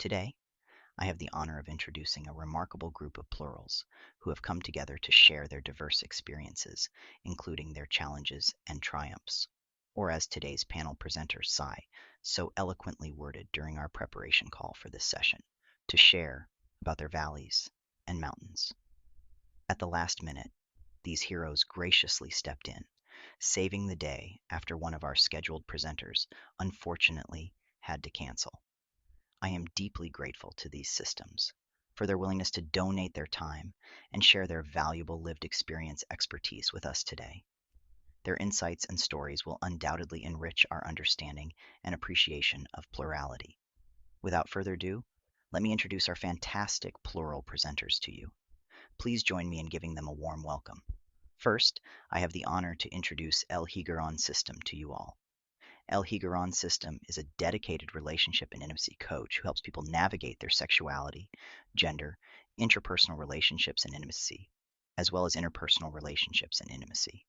Today, I have the honor of introducing a remarkable group of plurals who have come together to share their diverse experiences, including their challenges and triumphs, or as today's panel presenter, Sai, so eloquently worded during our preparation call for this session, to share about their valleys and mountains. At the last minute, these heroes graciously stepped in, saving the day after one of our scheduled presenters unfortunately had to cancel. I am deeply grateful to these systems for their willingness to donate their time and share their valuable lived experience expertise with us today. Their insights and stories will undoubtedly enrich our understanding and appreciation of plurality. Without further ado, let me introduce our fantastic plural presenters to you. Please join me in giving them a warm welcome. First, I have the honor to introduce El Higuerón system to you all. El Higuerón system is a dedicated relationship and intimacy coach who helps people navigate their sexuality, gender, interpersonal relationships and intimacy, as well as interpersonal relationships and intimacy.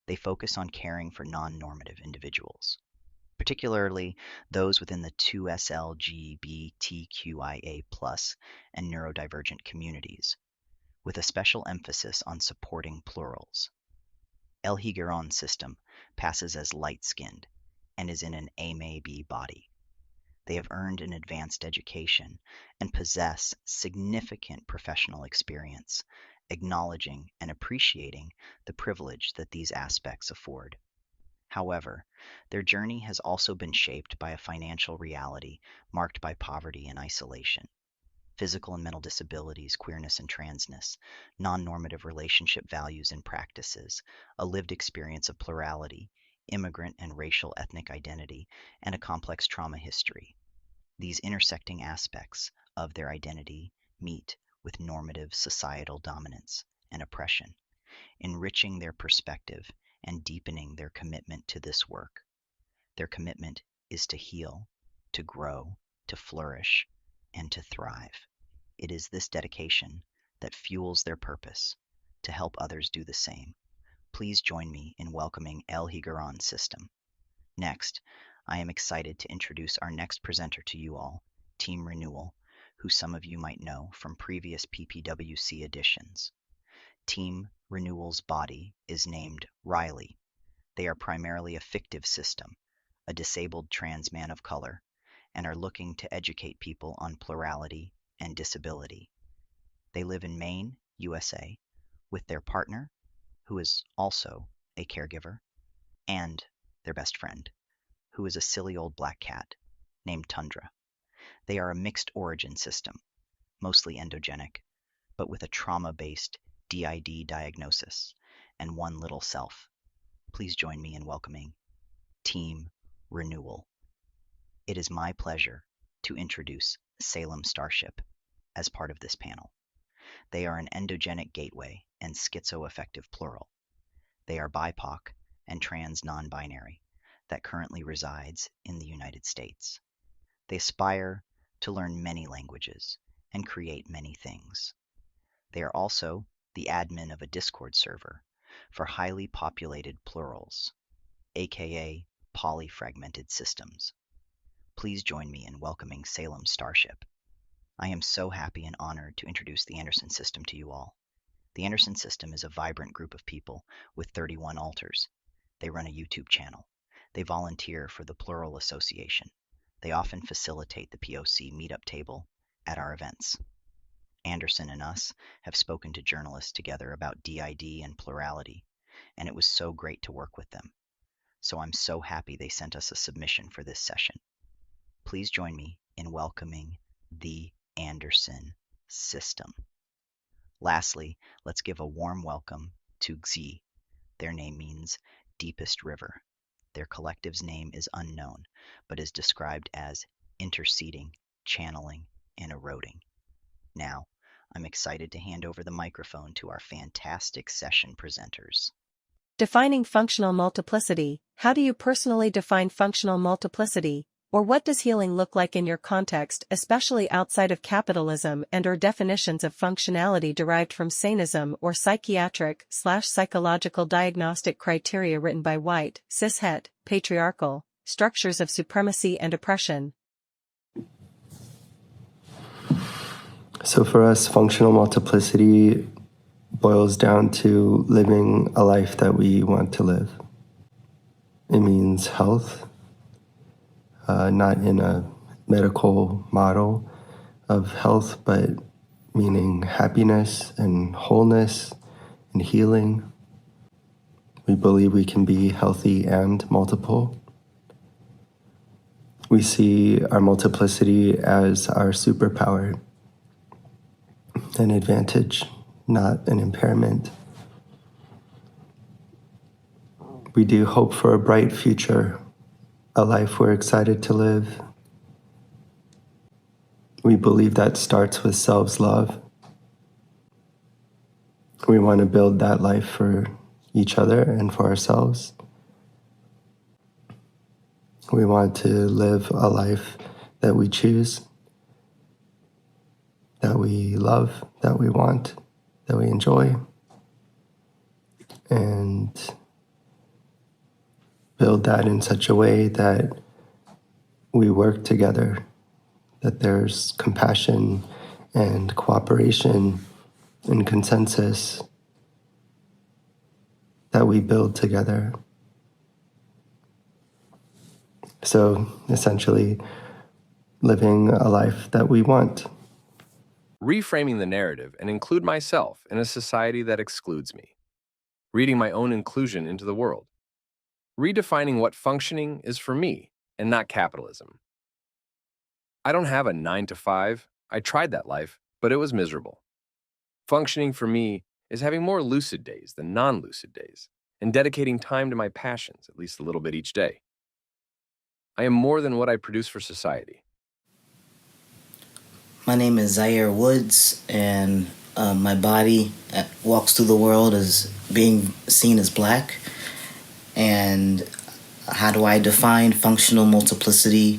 They focus on caring for non-normative individuals, particularly those within the 2SLGBTQIA+ and neurodivergent communities, with a special emphasis on supporting plurals. El Higuerón system passes as light-skinned and is in an A-B body. They have earned an advanced education and possess significant professional experience, acknowledging and appreciating the privilege that these aspects afford. However, their journey has also been shaped by a financial reality marked by poverty and isolation, physical and mental disabilities, queerness and transness, non-normative relationship values and practices, a lived experience of plurality, immigrant and racial ethnic identity, and a complex trauma history. These intersecting aspects of their identity meet with normative societal dominance and oppression, enriching their perspective and deepening their commitment to this work. Their commitment is to heal, to grow, to flourish, and to thrive. It is this dedication that fuels their purpose to help others do the same. Please join me in welcoming El Higuerón system. Next, I am excited to introduce our next presenter to you all, Team Renewal, who some of you might know from previous PPWC editions. Team Renewal's body is named Riley. They are primarily a fictive system, a disabled trans man of color, and are looking to educate people on plurality and disability. They live in Maine, USA, with their partner, who is also a caregiver, and their best friend, who is a silly old black cat named Tundra. They are a mixed origin system, mostly endogenic, but with a trauma-based DID diagnosis and one little self. Please join me in welcoming Team Renewal. It is my pleasure to introduce Salem Starship as part of this panel. They are an endogenic gateway and schizoaffective plural. They are BIPOC and trans non-binary that currently resides in the United States. They aspire to learn many languages and create many things. They are also the admin of a Discord server for highly populated plurals, aka polyfragmented systems. Please join me in welcoming Salem Starship. I am so happy and honored to introduce the Anderson system to you all. The Anderson system is a vibrant group of people with 31 alters. They run a YouTube channel. They volunteer for the Plural Association. They often facilitate the POC meetup table at our events. Anderson and us have spoken to journalists together about DID and plurality, and it was so great to work with them. So I'm so happy they sent us a submission for this session. Please join me in welcoming the Anderson system. Lastly, let's give a warm welcome to Xi. Their name means deepest river. Their collective's name is unknown, but is described as interceding, channeling, and eroding. Now, I'm excited to hand over the microphone to our fantastic session presenters. Defining functional multiplicity. How do you personally define functional multiplicity? Or what does healing look like in your context, especially outside of capitalism and/or definitions of functionality derived from sanism or psychiatric/psychological diagnostic criteria written by white, cishet, patriarchal structures of supremacy and oppression? So for us, functional multiplicity boils down to living a life that we want to live. It means health, not in a medical model of health, but meaning happiness and wholeness and healing. We believe we can be healthy and multiple. We see our multiplicity as our superpower, an advantage, not an impairment. We do hope for a bright future, a life we're excited to live. We believe that starts with selves-love. We want to build that life for each other and for ourselves. We want to live a life that we choose, that we love, that we want, that we enjoy, and build that in such a way that we work together, that there's compassion and cooperation and consensus, that we build together. So essentially, living a life that we want. Reframing the narrative and include myself in a society that excludes me. Reading my own inclusion into the world. Redefining what functioning is for me and not capitalism. I don't have a 9 to 5. I tried that life, but it was miserable. Functioning for me is having more lucid days than non-lucid days and dedicating time to my passions, at least a little bit each day. I am more than what I produce for society. My name is Zaire Woods, and my body walks through the world as being seen as black. And how do I define functional multiplicity?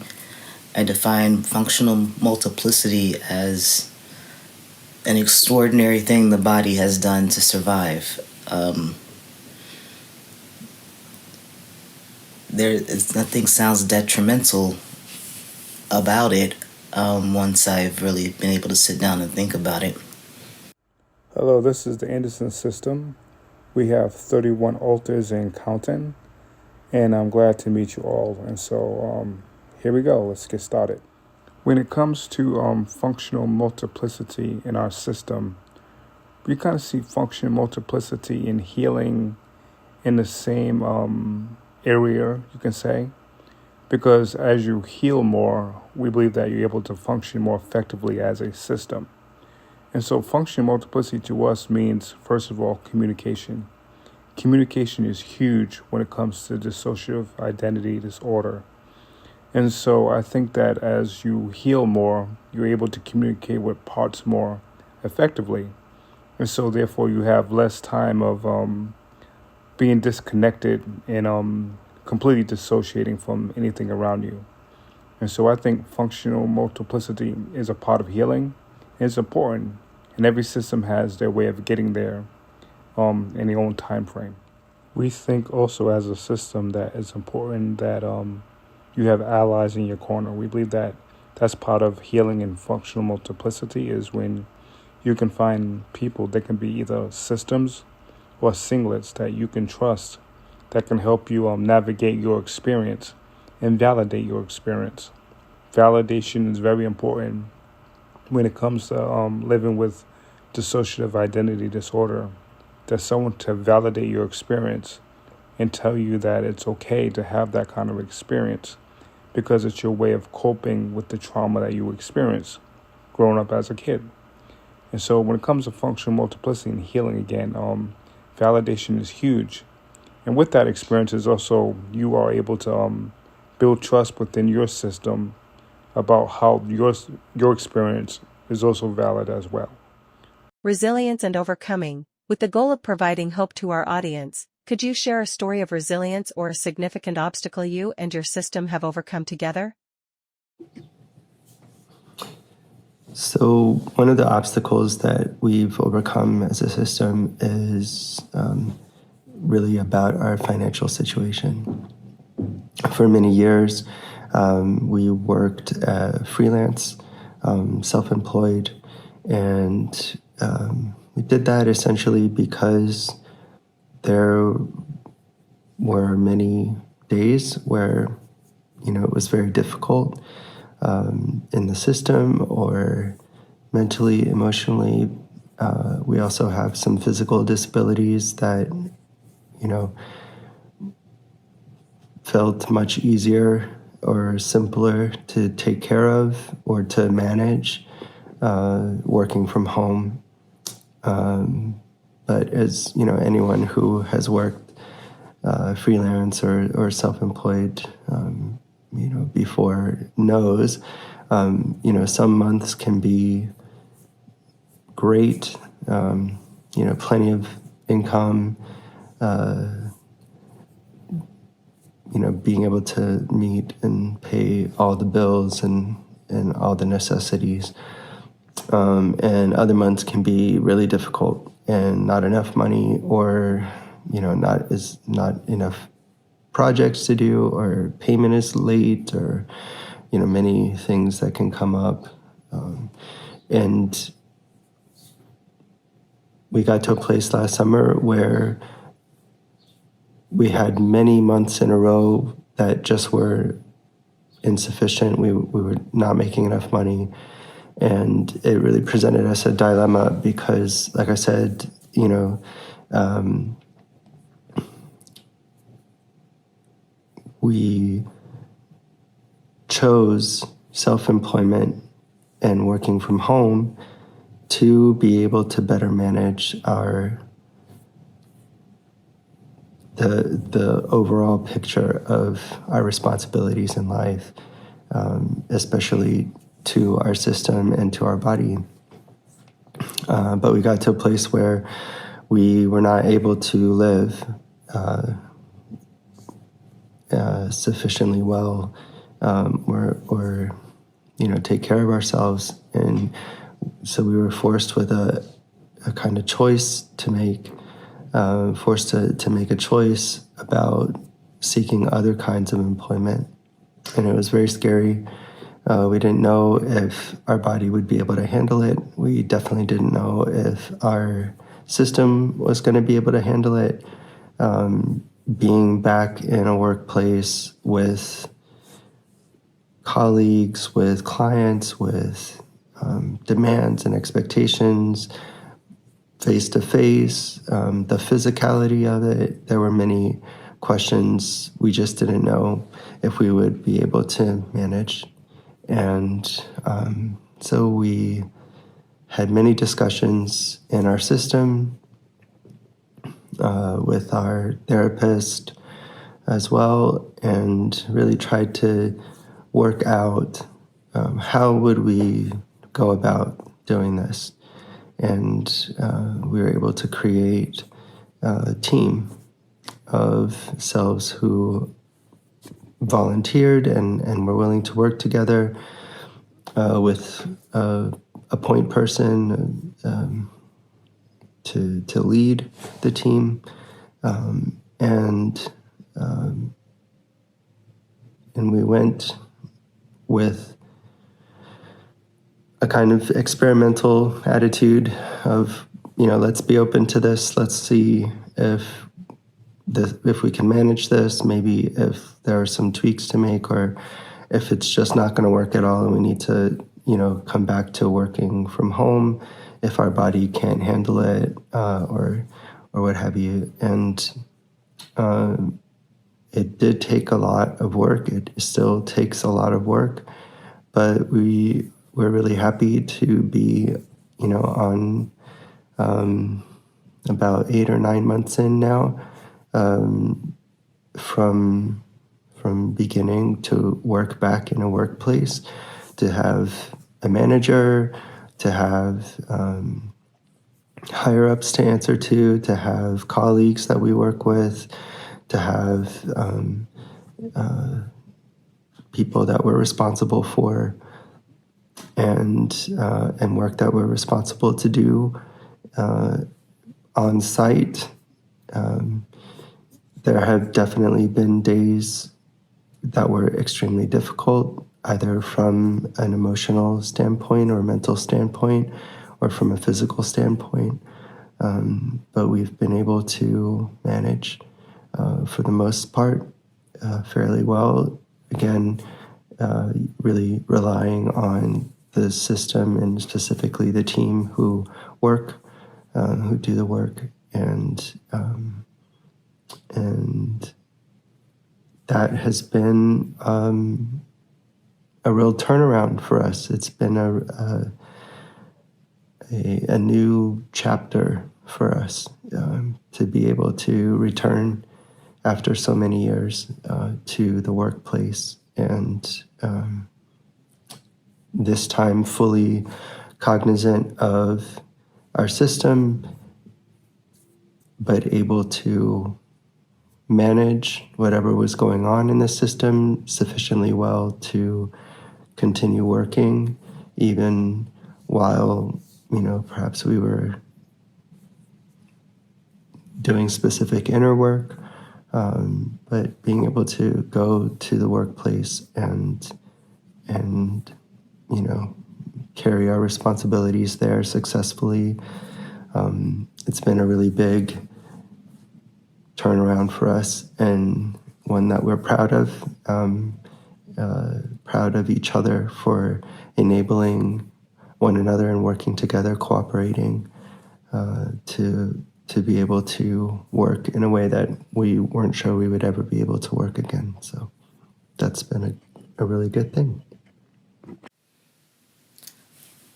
I define functional multiplicity as an extraordinary thing the body has done to survive. Nothing sounds detrimental about it once I've really been able to sit down and think about it. Hello, this is the Anderson system. We have 31 altars and counting, and I'm glad to meet you all. And so here we go. Let's get started. When it comes to functional multiplicity in our system, we kind of see functional multiplicity in healing in the same area, you can say, because as you heal more, we believe that you're able to function more effectively as a system. And so functional multiplicity to us means, first of all, communication. Communication is huge when it comes to dissociative identity disorder. And so I think that as you heal more, you're able to communicate with parts more effectively. And so therefore you have less time of being disconnected and completely dissociating from anything around you. And so I think functional multiplicity is a part of healing. It's important. And every system has their way of getting there in their own time frame. We think also as a system that it's important that you have allies in your corner. We believe that that's part of healing and functional multiplicity is when you can find people that can be either systems or singlets that you can trust that can help you navigate your experience and validate your experience. Validation is very important when it comes to living with dissociative identity disorder. There's someone to validate your experience and tell you that it's okay to have that kind of experience because it's your way of coping with the trauma that you experienced growing up as a kid. And so when it comes to functional multiplicity and healing again, validation is huge. And with that experience is also you are able to build trust within your system about how your experience is also valid as well. Resilience and overcoming. With the goal of providing hope to our audience, could you share a story of resilience or a significant obstacle you and your system have overcome together? So one of the obstacles that we've overcome as a system is really about our financial situation. For many years, we worked freelance, self-employed, And we did that essentially because there were many days where, it was very difficult in the system or mentally, emotionally. We also have some physical disabilities that, felt much easier or simpler to take care of or to manage working from home. But as anyone who has worked freelance or self-employed, before knows, some months can be great, plenty of income, being able to meet and pay all the bills and all the necessities. And other months can be really difficult and not enough money, or not enough projects to do, or payment is late, or many things that can come up. And we got to a place last summer where we had many months in a row that just were insufficient. We were not making enough money. And it really presented us a dilemma because, like I said, we chose self-employment and working from home to be able to better manage the overall picture of our responsibilities in life, especially to our system and to our body. But we got to a place where we were not able to live sufficiently well, or take care of ourselves. And so we were forced with a kind of choice to make, forced to make a choice about seeking other kinds of employment. And it was very scary. We didn't know if our body would be able to handle it. We definitely didn't know if our system was going to be able to handle it. Being back in a workplace with colleagues, with clients, with demands and expectations, face-to-face, the physicality of it. There were many questions we just didn't know if we would be able to manage. And so we had many discussions in our system with our therapist as well, and really tried to work out how would we go about doing this. And we were able to create a team of selves who volunteered and were willing to work together with a point person to lead the team, and we went with a kind of experimental attitude of, let's be open to this. Let's see if we can manage this, maybe if there are some tweaks to make, or if it's just not going to work at all and we need to, come back to working from home if our body can't handle it, or what have you. And it did take a lot of work. It still takes a lot of work, but we're really happy to be, on about 8 or 9 months in now, from beginning to work back in a workplace, to have a manager, to have higher ups to answer to have colleagues that we work with, to have people that we're responsible for, and work that we're responsible to do on site. There have definitely been days that were extremely difficult, either from an emotional standpoint or mental standpoint, or from a physical standpoint. But we've been able to manage, for the most part, fairly well. Again, really relying on the system and specifically the team who do the work, and that has been a real turnaround for us. It's been a new chapter for us, to be able to return after so many years to the workplace, and this time fully cognizant of our system, but able to manage whatever was going on in the system sufficiently well to continue working, even while, perhaps we were doing specific inner work, but being able to go to the workplace and carry our responsibilities there successfully. It's been a really big turnaround for us, and one that we're proud of each other for enabling one another and working together, cooperating to be able to work in a way that we weren't sure we would ever be able to work again. So that's been a really good thing.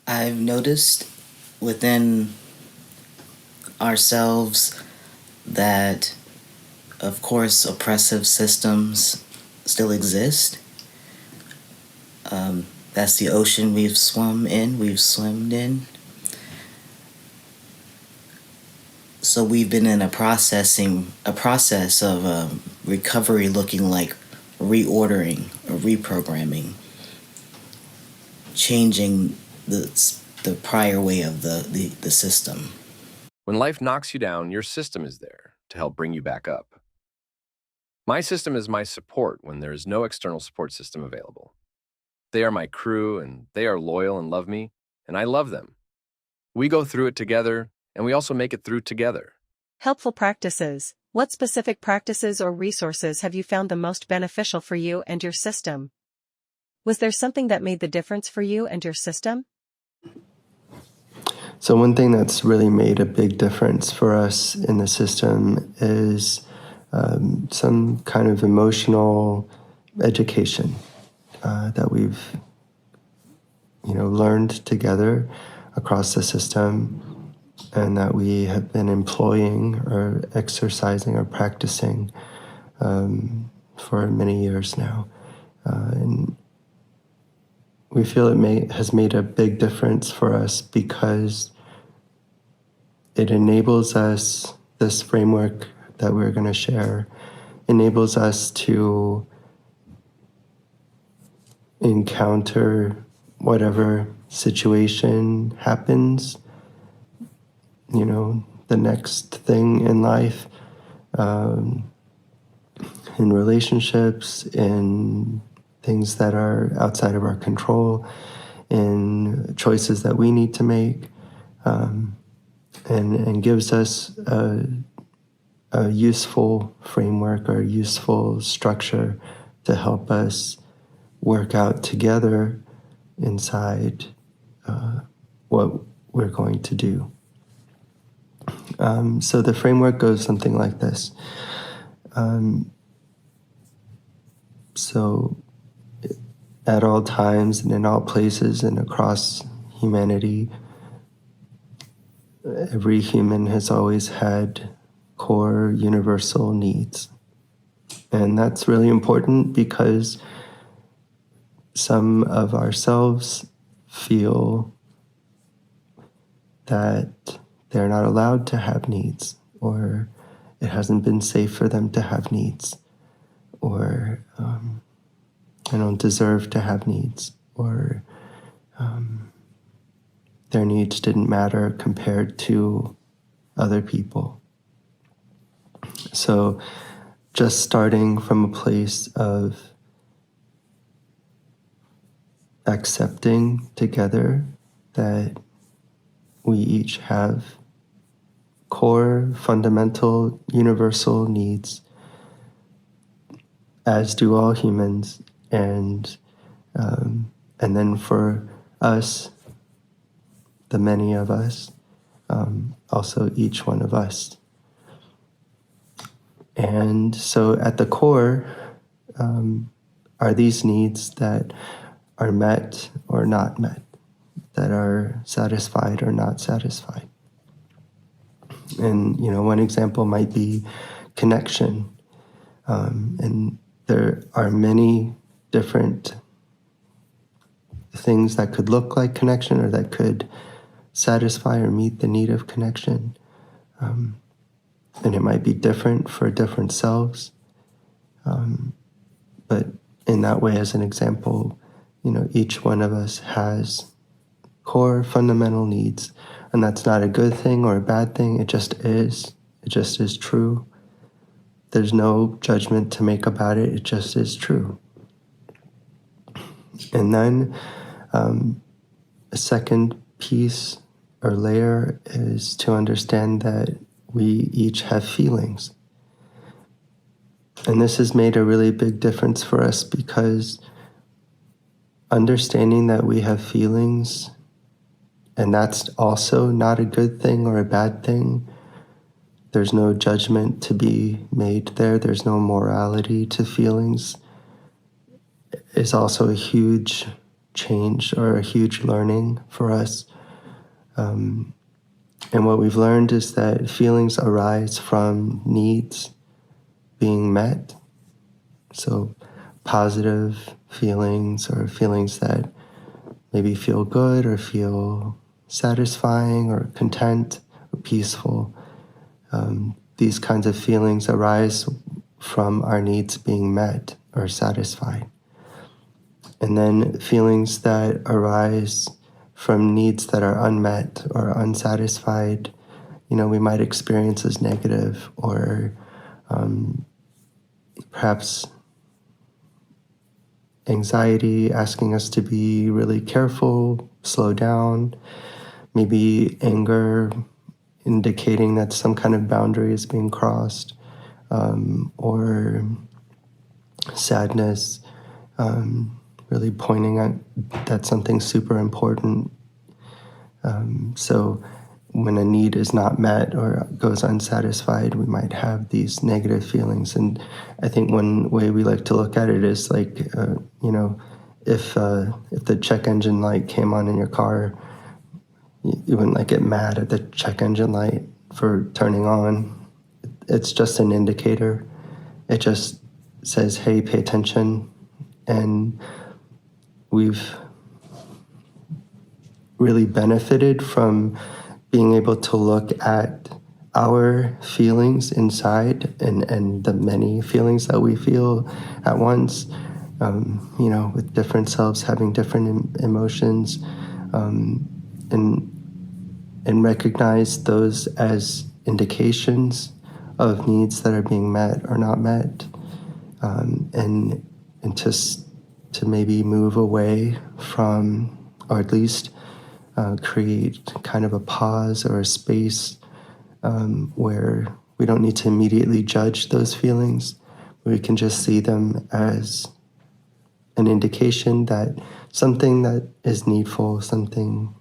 I've noticed within ourselves that, of course, oppressive systems still exist. That's the ocean we've swum in. So we've been in a process of recovery, looking like reordering or reprogramming, changing the prior way of the system. When life knocks you down, your system is there to help bring you back up. My system is my support when there is no external support system available. They are my crew, and they are loyal and love me, and I love them. We go through it together, and we also make it through together. Helpful practices. What specific practices or resources have you found the most beneficial for you and your system? Was there something that made the difference for you and your system? So one thing that's really made a big difference for us in the system is some kind of emotional education that we've learned together across the system, and that we have been employing or exercising or practicing for many years now. And we feel has made a big difference for us because it enables us, this framework that we're going to share, enables us to encounter whatever situation happens, the next thing in life, in relationships, in things that are outside of our control, in choices that we need to make, and gives us a useful framework or a useful structure to help us work out together inside what we're going to do. So the framework goes something like this. So at all times and in all places and across humanity, every human has always had core universal needs. And that's really important because some of ourselves feel that they're not allowed to have needs, or it hasn't been safe for them to have needs, or I don't deserve to have needs, or their needs didn't matter compared to other people. So just starting from a place of accepting together that we each have core, fundamental, universal needs, as do all humans, and then for us, the many of us, also each one of us. And so at the core are these needs that are met or not met, that are satisfied or not satisfied. And, one example might be connection. And there are many different things that could look like connection or that could satisfy or meet the need of connection. And it might be different for different selves. But in that way, as an example, each one of us has core fundamental needs. And that's not a good thing or a bad thing. It just is. It just is true. There's no judgment to make about it. It just is true. And then a second piece or layer is to understand that we each have feelings. And this has made a really big difference for us because understanding that we have feelings, and that's also not a good thing or a bad thing. There's no judgment to be made there. There's no morality to feelings. It's also a huge change or a huge learning for us. And what we've learned is that feelings arise from needs being met. So positive feelings or feelings that maybe feel good or feel satisfying or content or peaceful. These kinds of feelings arise from our needs being met or satisfied. And then feelings that arise from needs that are unmet or unsatisfied, we might experience as negative or perhaps anxiety asking us to be really careful, slow down, maybe anger indicating that some kind of boundary is being crossed, or sadness really pointing at that something's super important. So when a need is not met or goes unsatisfied, we might have these negative feelings. And I think one way we like to look at it is like, if the check engine light came on in your car, you wouldn't get mad at the check engine light for turning on. It's just an indicator. It just says, hey, pay attention. And we've really benefited from being able to look at our feelings inside and the many feelings that we feel at once, with different selves having different emotions, and recognize those as indications of needs that are being met or not met, and to maybe move away from, or at least create kind of a pause or a space where we don't need to immediately judge those feelings. We can just see them as an indication that something that is needful, something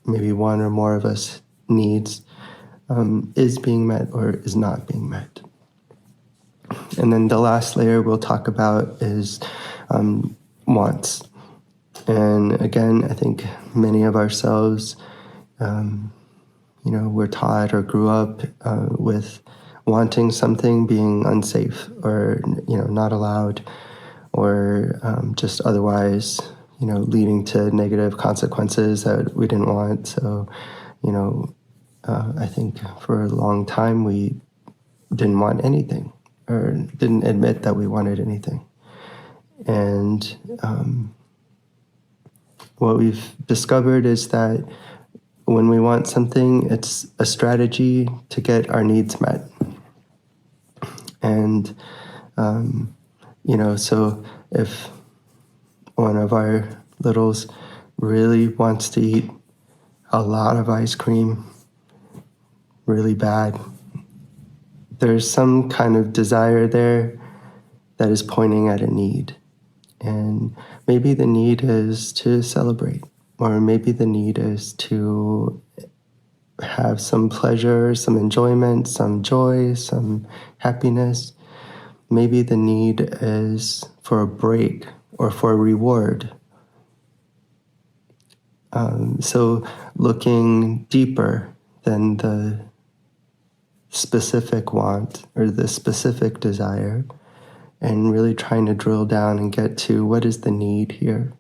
maybe one or more of us needs, is being met or is not being met. And then the last layer we'll talk about is wants. And again, I think many of ourselves, were taught or grew up with wanting something being unsafe or, not allowed, or just otherwise, leading to negative consequences that we didn't want. So, I think for a long time we didn't want anything or didn't admit that we wanted anything. And what we've discovered is that when we want something, it's a strategy to get our needs met. And, so if one of our littles really wants to eat a lot of ice cream, really bad. There's some kind of desire there that is pointing at a need. And maybe the need is to celebrate, or maybe the need is to have some pleasure, some enjoyment, some joy, some happiness. Maybe the need is for a break or for a reward. So looking deeper than the specific want or the specific desire, and really trying to drill down and get to what is the need here.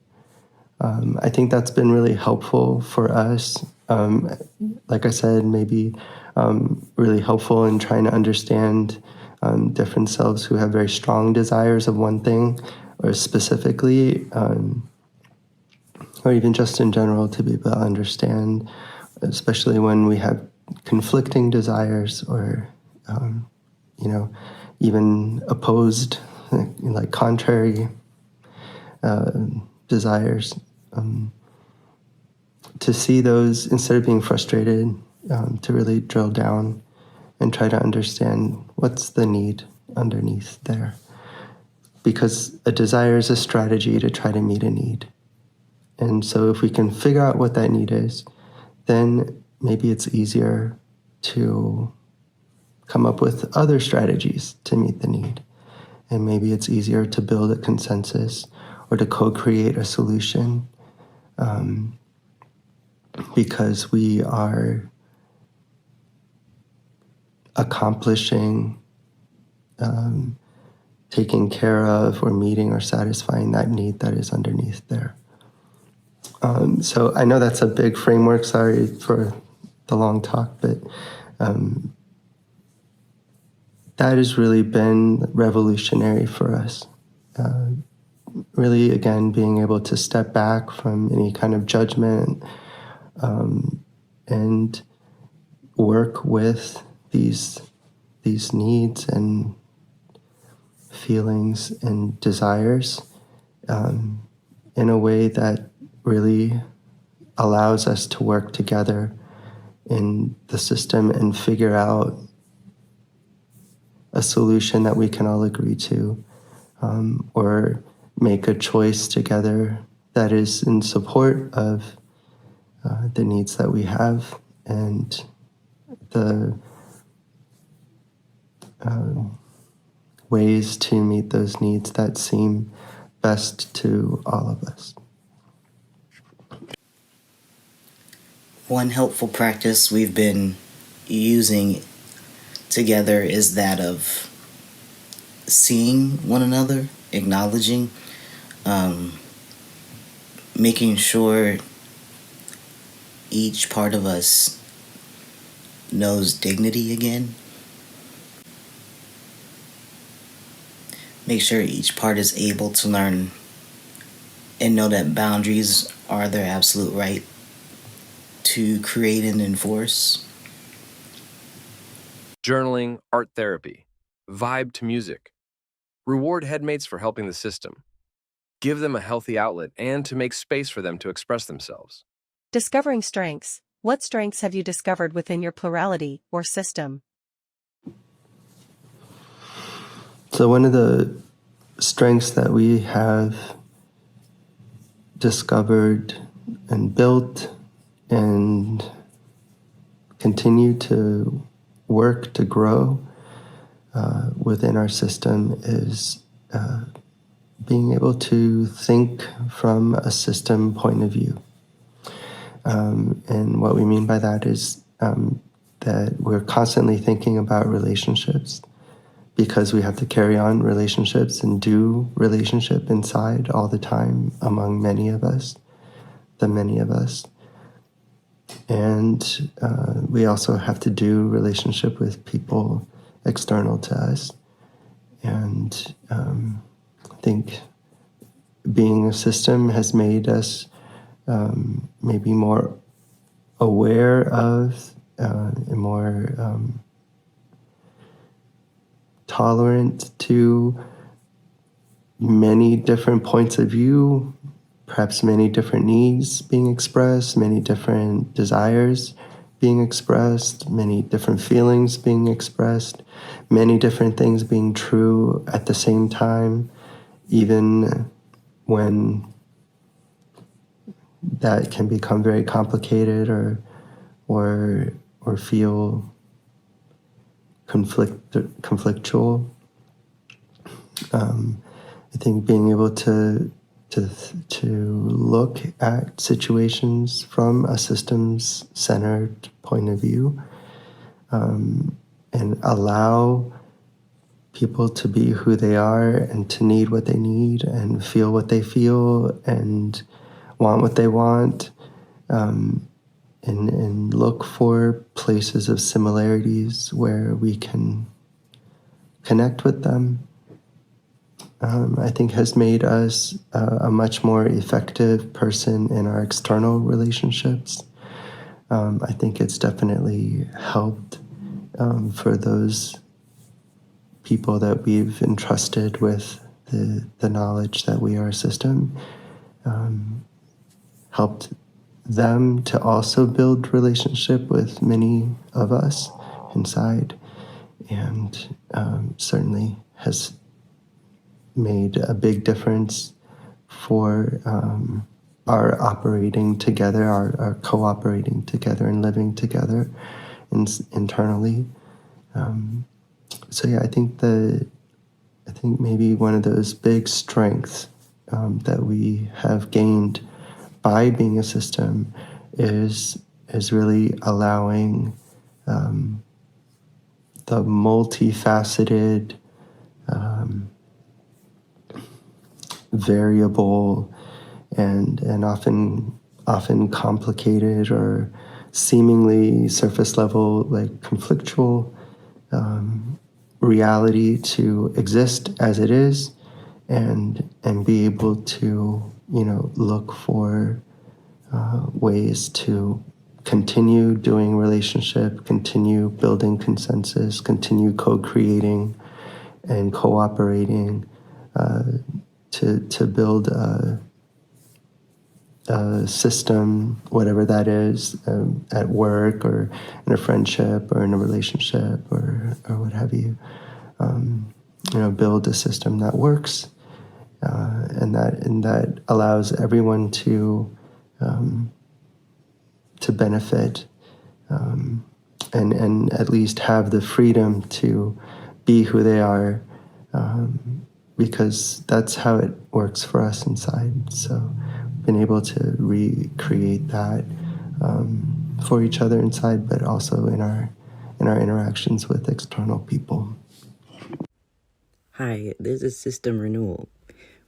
I think that's been really helpful for us. Like I said, maybe really helpful in trying to understand different selves who have very strong desires of one thing, or specifically, or even just in general, to be able to understand, especially when we have conflicting desires or, even opposed, like contrary desires. To see those, instead of being frustrated, to really drill down and try to understand what's the need underneath there. Because a desire is a strategy to try to meet a need. And so if we can figure out what that need is, then maybe it's easier to come up with other strategies to meet the need. And maybe it's easier to build a consensus or to co-create a solution, because we are accomplishing, taking care of, or meeting or satisfying that need that is underneath there. So I know that's a big framework, sorry for the long talk, but that has really been revolutionary for us. Really, again, being able to step back from any kind of judgment, and work with these needs and feelings and desires in a way that really allows us to work together in the system and figure out a solution that we can all agree to, or make a choice together that is in support of the needs that we have and the ways to meet those needs that seem best to all of us. One helpful practice we've been using together is that of seeing one another, acknowledging, making sure each part of us knows dignity again. Make sure each part is able to learn and know that boundaries are their absolute right to create and enforce. Journaling, art therapy, vibe to music. Reward headmates for helping the system. Give them a healthy outlet and to make space for them to express themselves. Discovering strengths. What strengths have you discovered within your plurality or system? So one of the strengths that we have discovered and built and continue to work to grow within our system is being able to think from a system point of view. And what we mean by that is that we're constantly thinking about relationships, because we have to carry on relationships and do relationship inside all the time among many of us, the many of us. And we also have to do relationship with people external to us. And I think being a system has made us maybe more aware of and more tolerant to many different points of view perhaps many different needs being expressed, many different desires being expressed, many different feelings being expressed, many different things being true at the same time, even when that can become very complicated or feel conflictual. I think being able to look at situations from a systems-centered point of view, and allow people to be who they are and to need what they need and feel what they feel and want what they want, and look for places of similarities where we can connect with them, I think has made us a much more effective person in our external relationships. I think it's definitely helped for those people that we've entrusted with the knowledge that we are a system, helped them to also build relationship with many of us inside, and certainly has made a big difference for our operating together, our cooperating together and living together internally. So yeah, I think maybe one of those big strengths that we have gained by being a system is really allowing the multifaceted, variable, and often complicated or seemingly surface level, like conflictual reality to exist as it is, and be able to look for ways to continue doing relationship, continue building consensus, continue co-creating and cooperating, to build a system, whatever that is, at work or in a friendship or in a relationship or what have you. Build a system that works, and that allows everyone to benefit, and at least have the freedom to be who they are, because that's how it works for us inside. So been able to recreate that for each other inside, but also in our interactions with external people. Hi, this is System Renewal.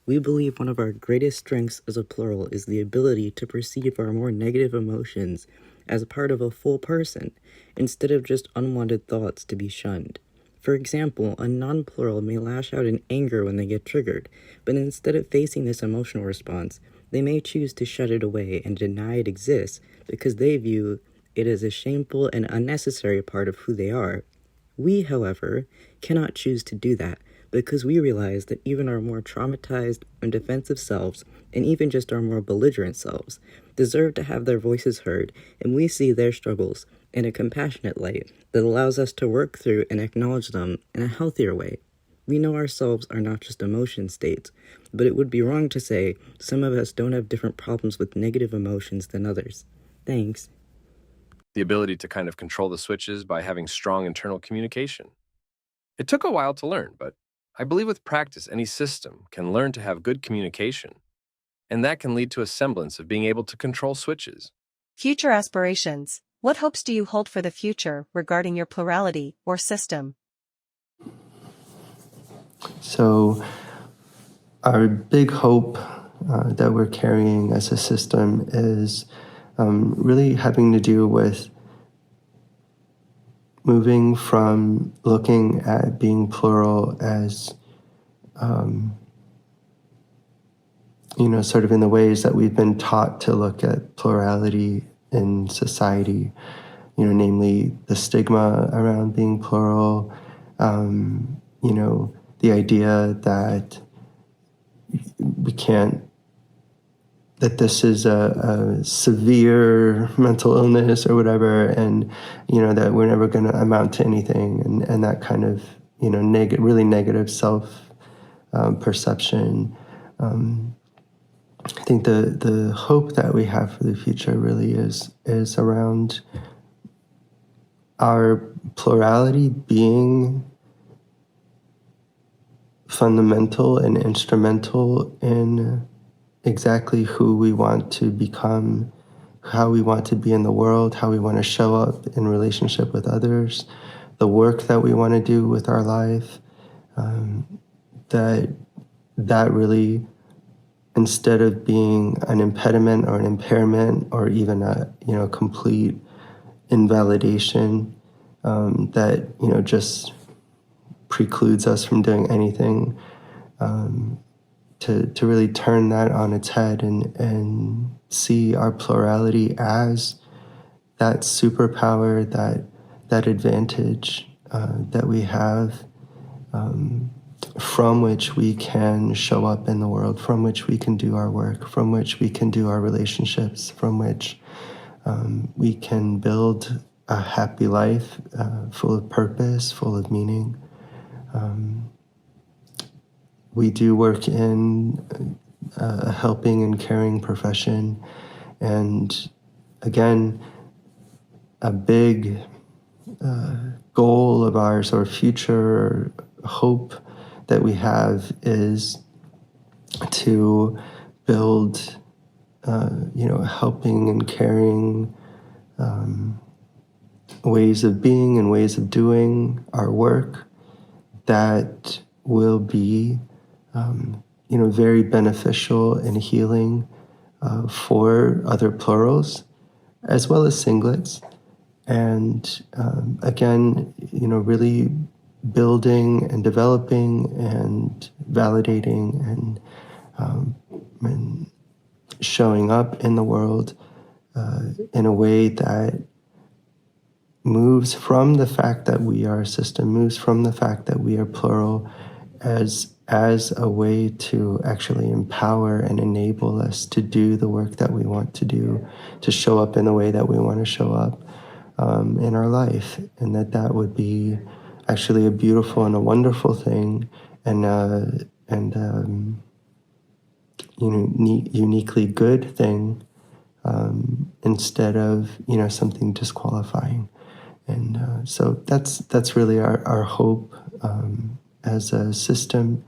We believe one of our greatest strengths as a plural is the ability to perceive our more negative emotions as a part of a full person, instead of just unwanted thoughts to be shunned. For example, a non-plural may lash out in anger when they get triggered, but instead of facing this emotional response, they may choose to shut it away and deny it exists because they view it as a shameful and unnecessary part of who they are. We, however, cannot choose to do that because we realize that even our more traumatized and defensive selves, and even just our more belligerent selves, deserve to have their voices heard, and we see their struggles in a compassionate light that allows us to work through and acknowledge them in a healthier way. We know ourselves are not just emotion states, but it would be wrong to say some of us don't have different problems with negative emotions than others. Thanks. The ability to kind of control the switches by having strong internal communication. It took a while to learn, but I believe with practice, any system can learn to have good communication, and that can lead to a semblance of being able to control switches. Future aspirations. What hopes do you hold for the future regarding your plurality or system? So our big hope that we're carrying as a system is really having to do with moving from looking at being plural as, sort of in the ways that we've been taught to look at plurality in society, namely the stigma around being plural, the idea that we can't that this is a severe mental illness or whatever, and that we're never going to amount to anything, and that kind of really negative self perception. I think the hope that we have for the future really is around our plurality being fundamental and instrumental in exactly who we want to become, how we want to be in the world, how we want to show up in relationship with others, the work that we want to do with our life, that really, instead of being an impediment or an impairment or even a complete invalidation, that just precludes us from doing anything, to really turn that on its head and see our plurality as that superpower, that advantage that we have, from which we can show up in the world, from which we can do our work, from which we can do our relationships, from which we can build a happy life, full of purpose, full of meaning. We do work in a helping and caring profession, and again, a big goal of ours or future hope that we have is to build helping and caring ways of being and ways of doing our work that will be very beneficial and healing for other plurals as well as singlets. And again, really building and developing and validating and showing up in the world in a way that moves from the fact that we are a system, moves from the fact that we are plural, as a way to actually empower and enable us to do the work that we want to do, to show up in the way that we want to show up in our life, and that would be actually a beautiful and a wonderful thing, and uniquely good thing, instead of something disqualifying. And so that's really our hope as a system,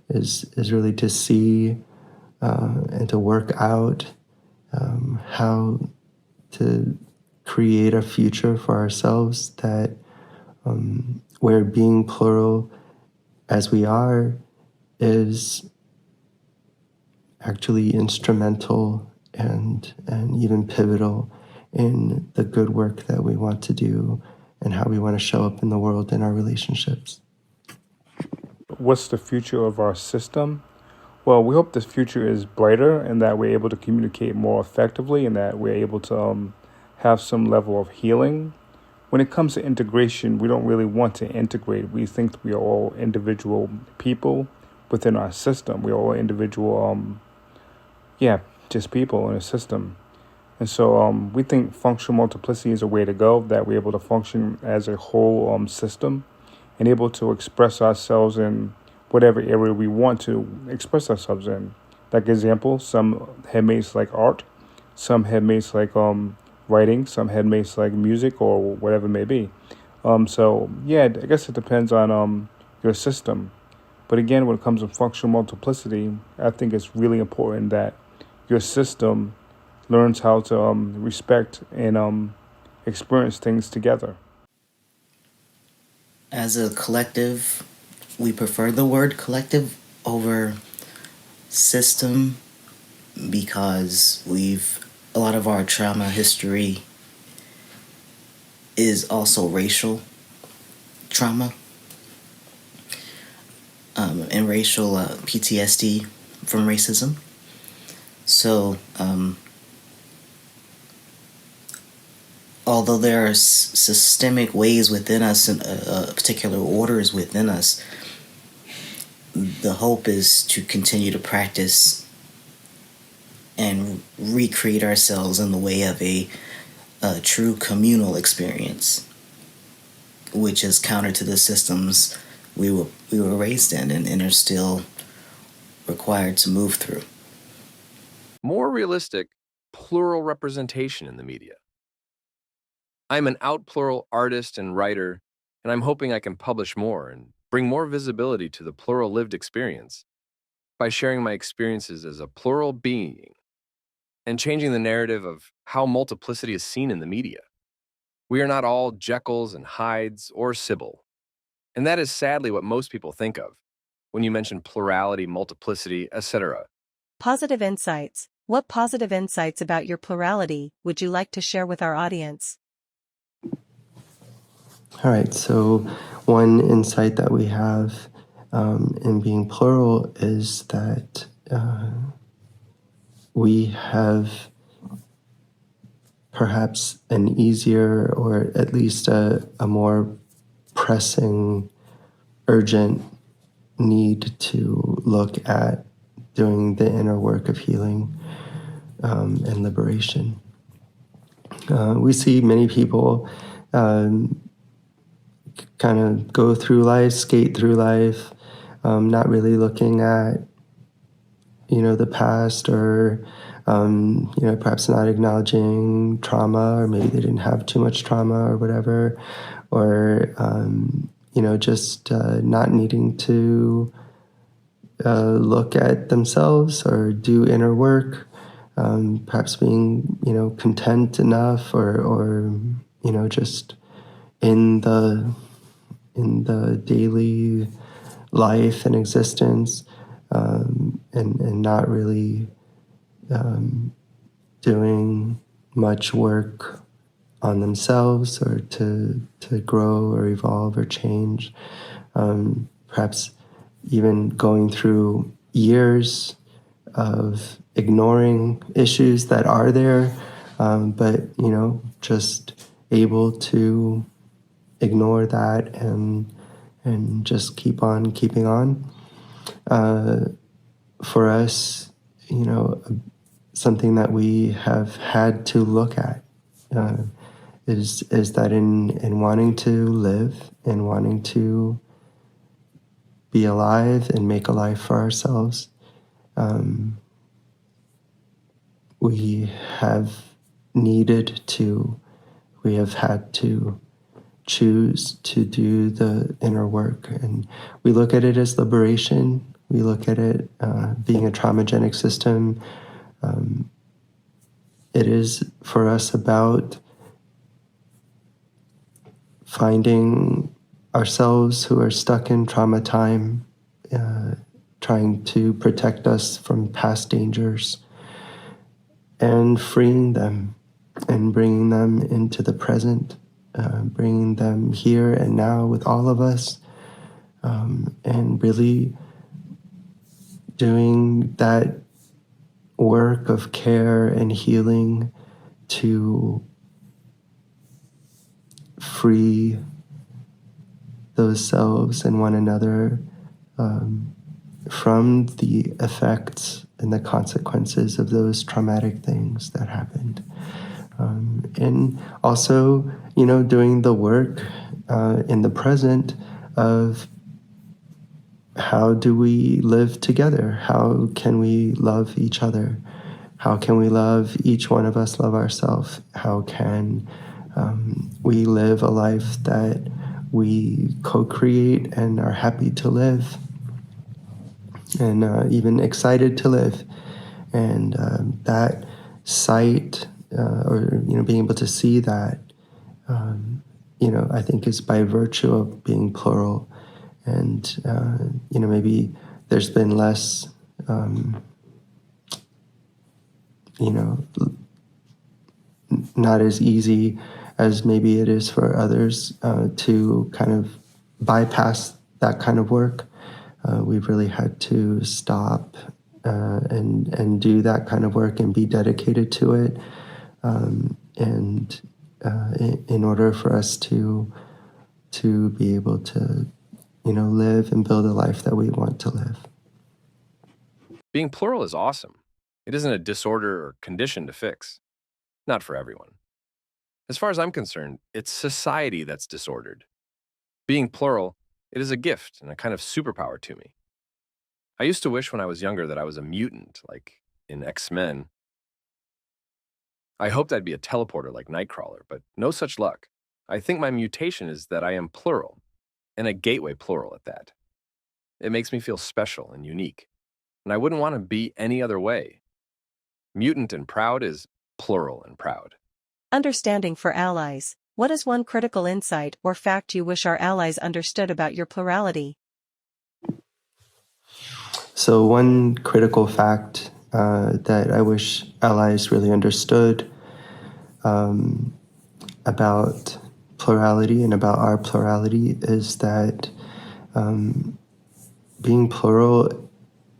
is really to see and to work out how to create a future for ourselves that where being plural as we are is actually instrumental and even pivotal in the good work that we want to do and how we want to show up in the world in our relationships. What's the future of our system? Well, we hope this future is brighter and that we're able to communicate more effectively and that we're able to have some level of healing. When it comes to integration, we don't really want to integrate. We think we are all individual people within our system. We're all individual, just people in a system. And so we think functional multiplicity is a way to go, that we're able to function as a whole system and able to express ourselves in whatever area we want to express ourselves in. Like example, some headmates like art, some headmates like writing, some headmates like music or whatever it may be. So I guess it depends on your system. But again, when it comes to functional multiplicity, I think it's really important that your system learns how to respect and experience things together. As a collective, we prefer the word collective over system because a lot of our trauma history is also racial trauma and racial PTSD from racism. So, although there are systemic ways within us and particular orders within us, the hope is to continue to practice and recreate ourselves in the way of a true communal experience, which is counter to the systems we were raised in and are still required to move through. More realistic, plural representation in the media. I'm an out plural artist and writer, and I'm hoping I can publish more and bring more visibility to the plural lived experience by sharing my experiences as a plural being and changing the narrative of how multiplicity is seen in the media. We are not all Jekylls and Hydes or Sybil, and that is sadly what most people think of when you mention plurality, multiplicity, etc. Positive insights. What positive insights about your plurality would you like to share with our audience? All right, so one insight that we have in being plural is that we have perhaps an easier or at least a more pressing, urgent need to look at doing the inner work of healing and liberation. We see many people kind of go through life, skate through life, not really looking at, the past or, perhaps not acknowledging trauma, or maybe they didn't have too much trauma or whatever, or, just not needing to look at themselves or do inner work, perhaps being, content enough or just in the daily life and existence, and not really doing much work on themselves or to grow or evolve or change. Perhaps even going through years of ignoring issues that are there, but just able to ignore that and just keep on keeping on. For us, something that we have had to look at is that in wanting to live and wanting to be alive and make a life for ourselves, we have had to choose to do the inner work. And we look at it as liberation. We look at it being a traumagenic system. It is for us about finding ourselves who are stuck in trauma time, trying to protect us from past dangers, and freeing them and bringing them into the present, bringing them here and now with all of us, and really doing that work of care and healing to free those selves and one another from the effects and the consequences of those traumatic things that happened. And also, doing the work in the present of how do we live together? How can we love each other? How can we love each one of us, love ourselves? How can we live a life that we co-create and are happy to live and even excited to live? And that sight, or being able to see that, I think is by virtue of being plural. And maybe there's been less, not as easy as maybe it is for others to kind of bypass that kind of work. We've really had to stop and do that kind of work and be dedicated to it, and in order for us to be able to live and build a life that we want to live. Being plural is awesome. It isn't a disorder or condition to fix. Not for everyone. As far as I'm concerned, it's society that's disordered. Being plural, it is a gift and a kind of superpower to me. I used to wish when I was younger that I was a mutant, like in X-Men. I hoped I'd be a teleporter like Nightcrawler, but no such luck. I think my mutation is that I am plural, and a gateway plural at that. It makes me feel special and unique, and I wouldn't want to be any other way. Mutant and proud is plural and proud. Understanding for allies. What is one critical insight or fact you wish our allies understood about your plurality? So one critical fact that I wish allies really understood about plurality and about our plurality is that being plural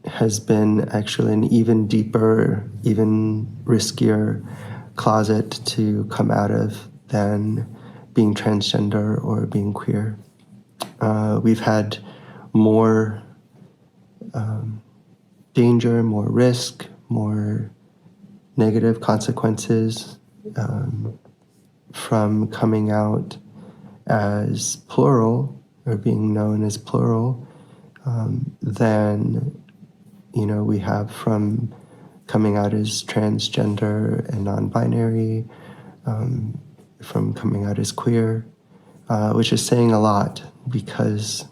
has been actually an even deeper, even riskier closet to come out of than being transgender or being queer. We've had more danger, more risk, more negative consequences from coming out as plural or being known as plural than we have from coming out as transgender and non-binary, from coming out as queer, which is saying a lot because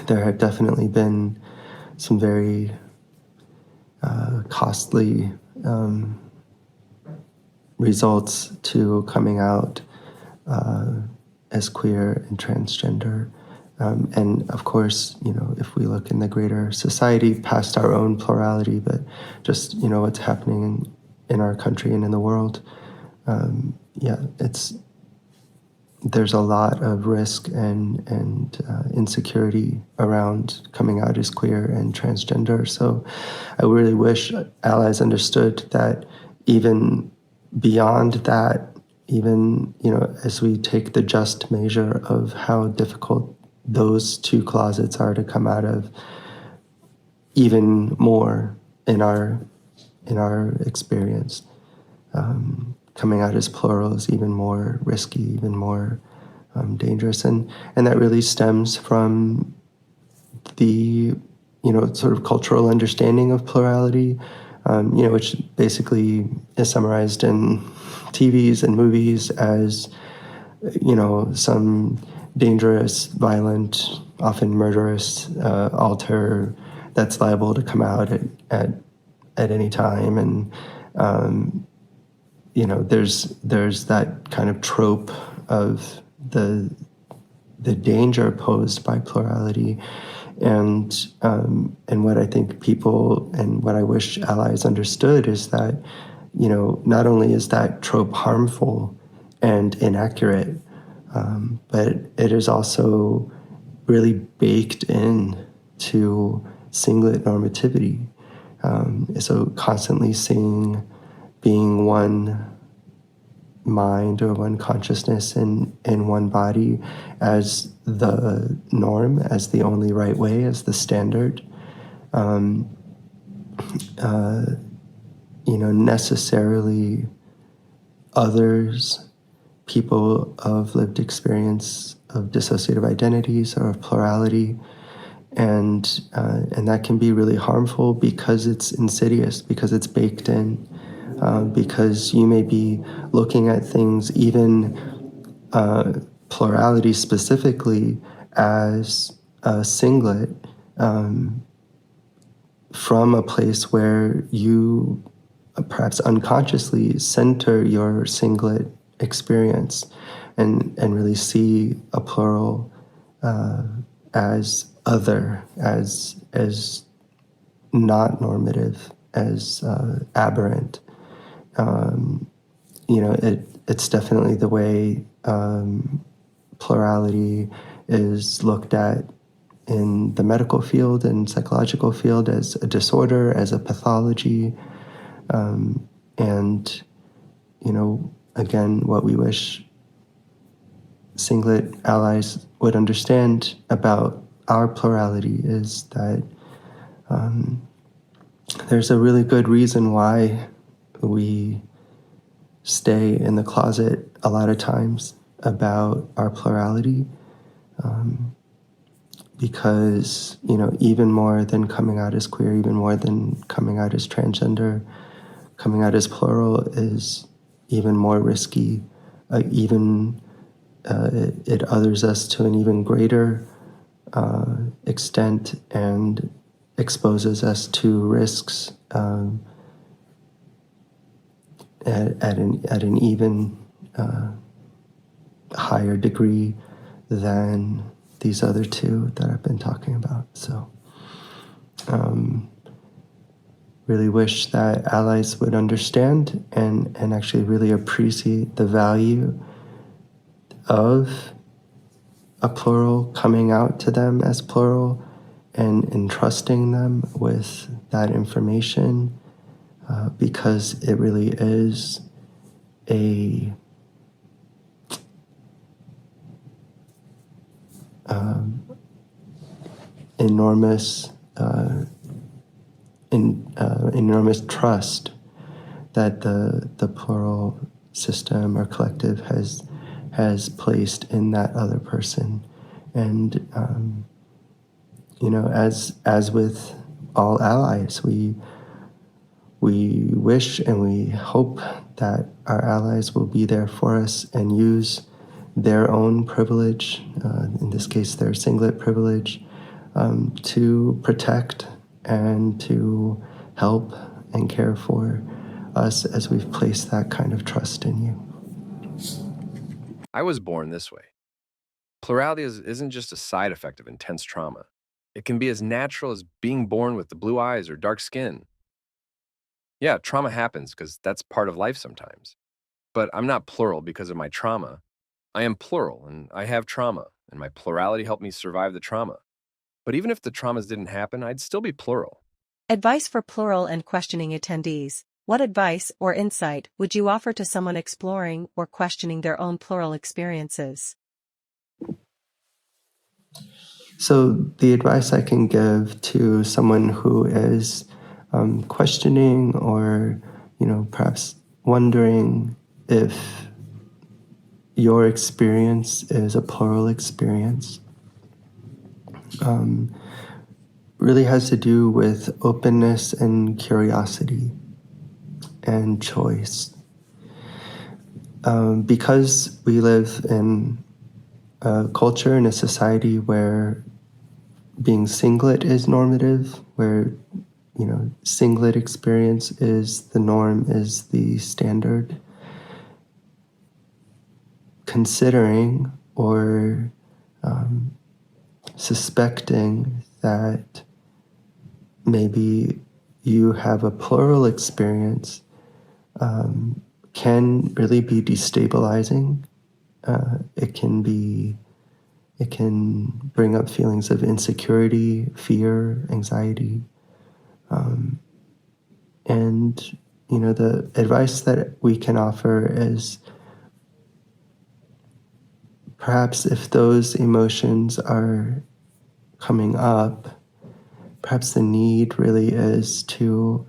there have definitely been some very costly results to coming out as queer and transgender. And of course, if we look in the greater society past our own plurality, but just, what's happening in our country and in the world, there's a lot of risk and insecurity around coming out as queer and transgender. So I really wish allies understood that even beyond that, even, as we take the just measure of how difficult those two closets are to come out of, even more in our experience. Coming out as plural is even more risky, even more dangerous, and that really stems from the sort of cultural understanding of plurality, which basically is summarized in TVs and movies as some dangerous, violent, often murderous alter that's liable to come out at any time, and there's that kind of trope of the danger posed by plurality, and what I think people and what I wish allies understood is that not only is that trope harmful and inaccurate, but it is also really baked in to singlet normativity. So constantly seeing being one mind or one consciousness in one body as the norm, as the only right way, as the standard, necessarily others, people of lived experience of dissociative identities or of plurality, and that can be really harmful because it's insidious, because it's baked in, because you may be looking at things, even plurality specifically, as a singlet from a place where you perhaps unconsciously center your singlet experience and really see a plural as other, as not normative, as aberrant. It's definitely the way plurality is looked at in the medical field and psychological field as a disorder, as a pathology. And, again, what we wish singlet allies would understand about our plurality is that there's a really good reason why we stay in the closet a lot of times about our plurality, because, even more than coming out as queer, even more than coming out as transgender, coming out as plural is even more risky. It others us to an even greater extent and exposes us to risks at an even higher degree than these other two that I've been talking about. So really wish that allies would understand and actually really appreciate the value of a plural coming out to them as plural and entrusting them with that information, because it really is a enormous enormous trust that the plural system or collective has placed in that other person. And as with all allies, we wish and we hope that our allies will be there for us and use their own privilege, in this case their singlet privilege, to protect and to help and care for us as we've placed that kind of trust in you. I was born this way. Plurality isn't just a side effect of intense trauma. It can be as natural as being born with the blue eyes or dark skin. Yeah, trauma happens because that's part of life sometimes. But I'm not plural because of my trauma. I am plural, and I have trauma, and my plurality helped me survive the trauma. But even if the traumas didn't happen, I'd still be plural. Advice for plural and questioning attendees. What advice or insight would you offer to someone exploring or questioning their own plural experiences? So the advice I can give to someone who is questioning or, perhaps wondering if your experience is a plural experience, really has to do with openness and curiosity and choice. Because we live in a culture and a society where being singlet is normative, where singlet experience is the norm, is the standard. Considering or suspecting that maybe you have a plural experience can really be destabilizing. It can bring up feelings of insecurity, fear, anxiety. And, the advice that we can offer is perhaps if those emotions are coming up, perhaps the need really is to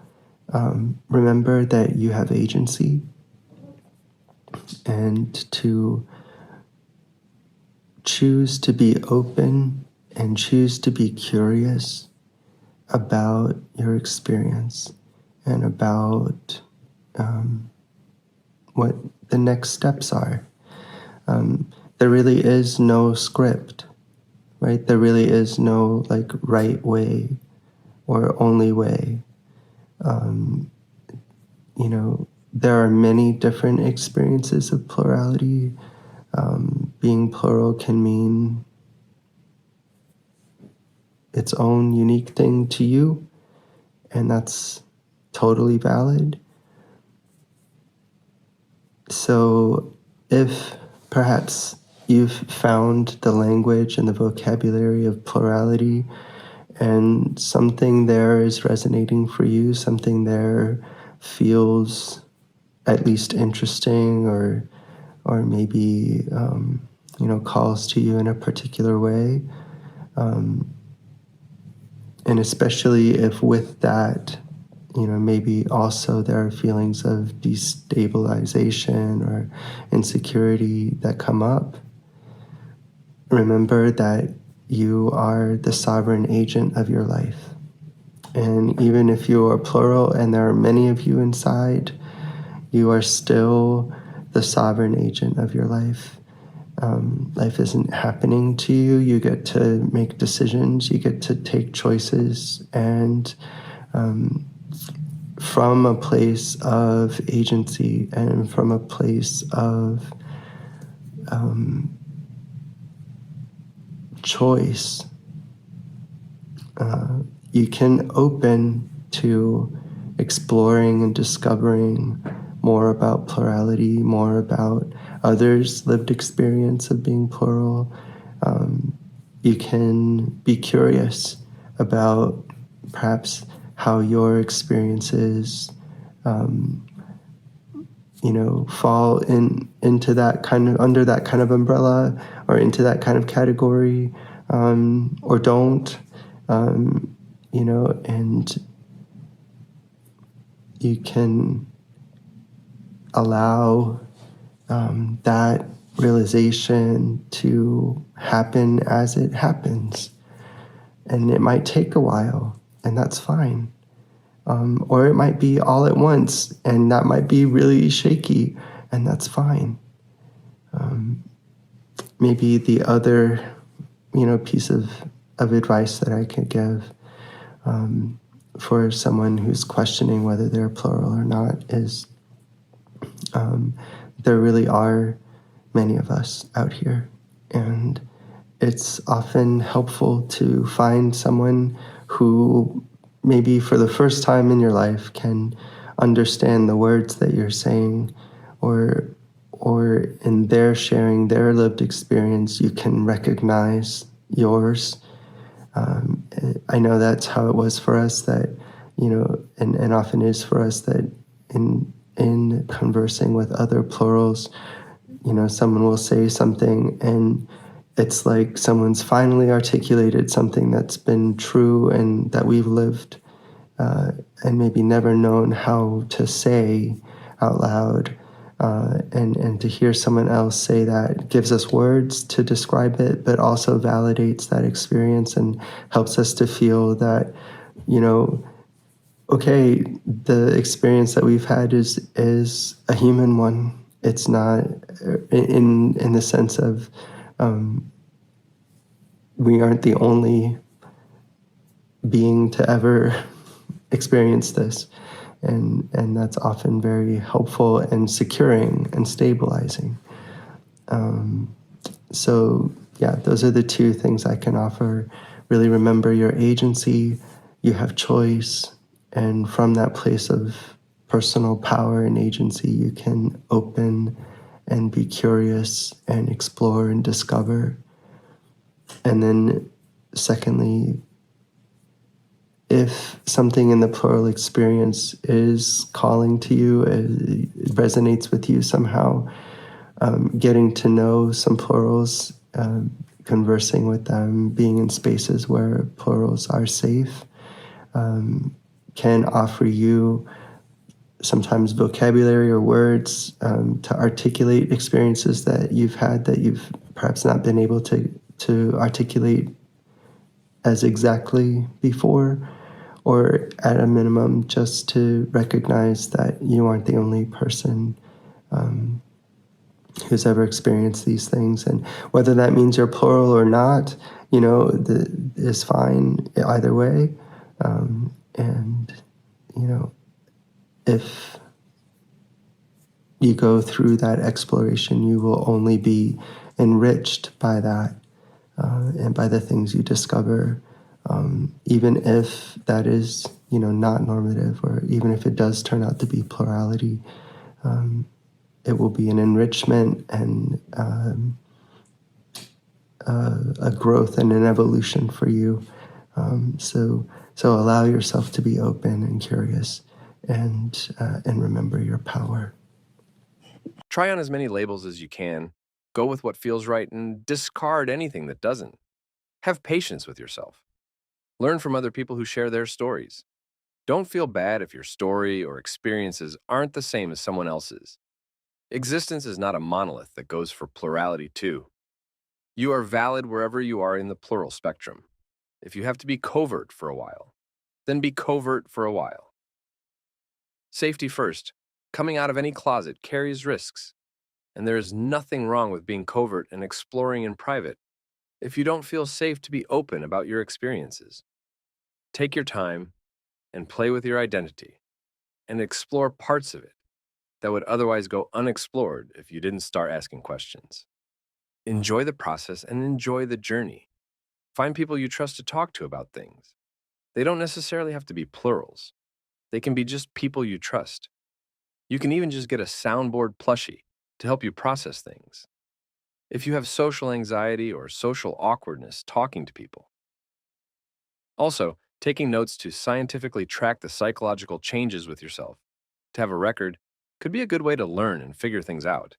remember that you have agency and to choose to be open and choose to be curious about your experience and about what the next steps are. There really is no script, right? There really is no right way or only way. There are many different experiences of plurality. Being plural can mean its own unique thing to you, and that's totally valid. So if perhaps you've found the language and the vocabulary of plurality and something there is resonating for you, something there feels at least interesting or maybe calls to you in a particular way, and especially if with that maybe also there are feelings of destabilization or insecurity that come up. Remember that you are the sovereign agent of your life. And even if you are plural and there are many of you inside, you are still the sovereign agent of your life. Life isn't happening to you. You get to make decisions, you get to take choices, and from a place of agency and from a place of choice, you can open to exploring and discovering more about plurality, more about others' lived experience of being plural. You can be curious about perhaps how your experiences fall into that kind of, under that kind of umbrella, or into that kind of category, or don't, and you can allow that realization to happen as it happens. And it might take a while, and that's fine. Or it might be all at once, and that might be really shaky, and that's fine. Maybe the other, piece of advice that I could give for someone who's questioning whether they're plural or not is there really are many of us out here, and it's often helpful to find someone who maybe for the first time in your life can understand the words that you're saying, or in their sharing their lived experience, you can recognize yours. I know that's how it was for us, that, and often is for us, that in conversing with other plurals, someone will say something and it's like someone's finally articulated something that's been true and that we've lived, and maybe never known how to say out loud. And to hear someone else say that gives us words to describe it, but also validates that experience and helps us to feel that, okay, the experience that we've had is a human one. It's not in the sense of we aren't the only being to ever experience this, and that's often very helpful and securing and stabilizing. So yeah, those are the two things I can offer. Really remember your agency, you have choice, and from that place of personal power and agency, you can open and be curious and explore and discover. And then secondly, if something in the plural experience is calling to you, it resonates with you somehow, getting to know some plurals, conversing with them, being in spaces where plurals are safe, can offer you sometimes vocabulary or words to articulate experiences that you've had that you've perhaps not been able to articulate as exactly before, or at a minimum just to recognize that you aren't the only person who's ever experienced these things. And whether that means you're plural or not, is fine either way. And, if you go through that exploration, you will only be enriched by that, and by the things you discover, even if that is, not normative, or even if it does turn out to be plurality. It will be an enrichment and a growth and an evolution for you. So allow yourself to be open and curious, and remember your power. Try on as many labels as you can. Go with what feels right and discard anything that doesn't. Have patience with yourself. Learn from other people who share their stories. Don't feel bad if your story or experiences aren't the same as someone else's. Existence is not a monolith that goes for plurality too. You are valid wherever you are in the plural spectrum. If you have to be covert for a while, then be covert for a while. Safety first. Coming out of any closet carries risks, and there is nothing wrong with being covert and exploring in private if you don't feel safe to be open about your experiences. Take your time and play with your identity and explore parts of it that would otherwise go unexplored if you didn't start asking questions. Enjoy the process and enjoy the journey. Find people you trust to talk to about things. They don't necessarily have to be plurals. They can be just people you trust. You can even just get a soundboard plushie to help you process things. If you have social anxiety or social awkwardness talking to people. Also, taking notes to scientifically track the psychological changes with yourself, to have a record, could be a good way to learn and figure things out.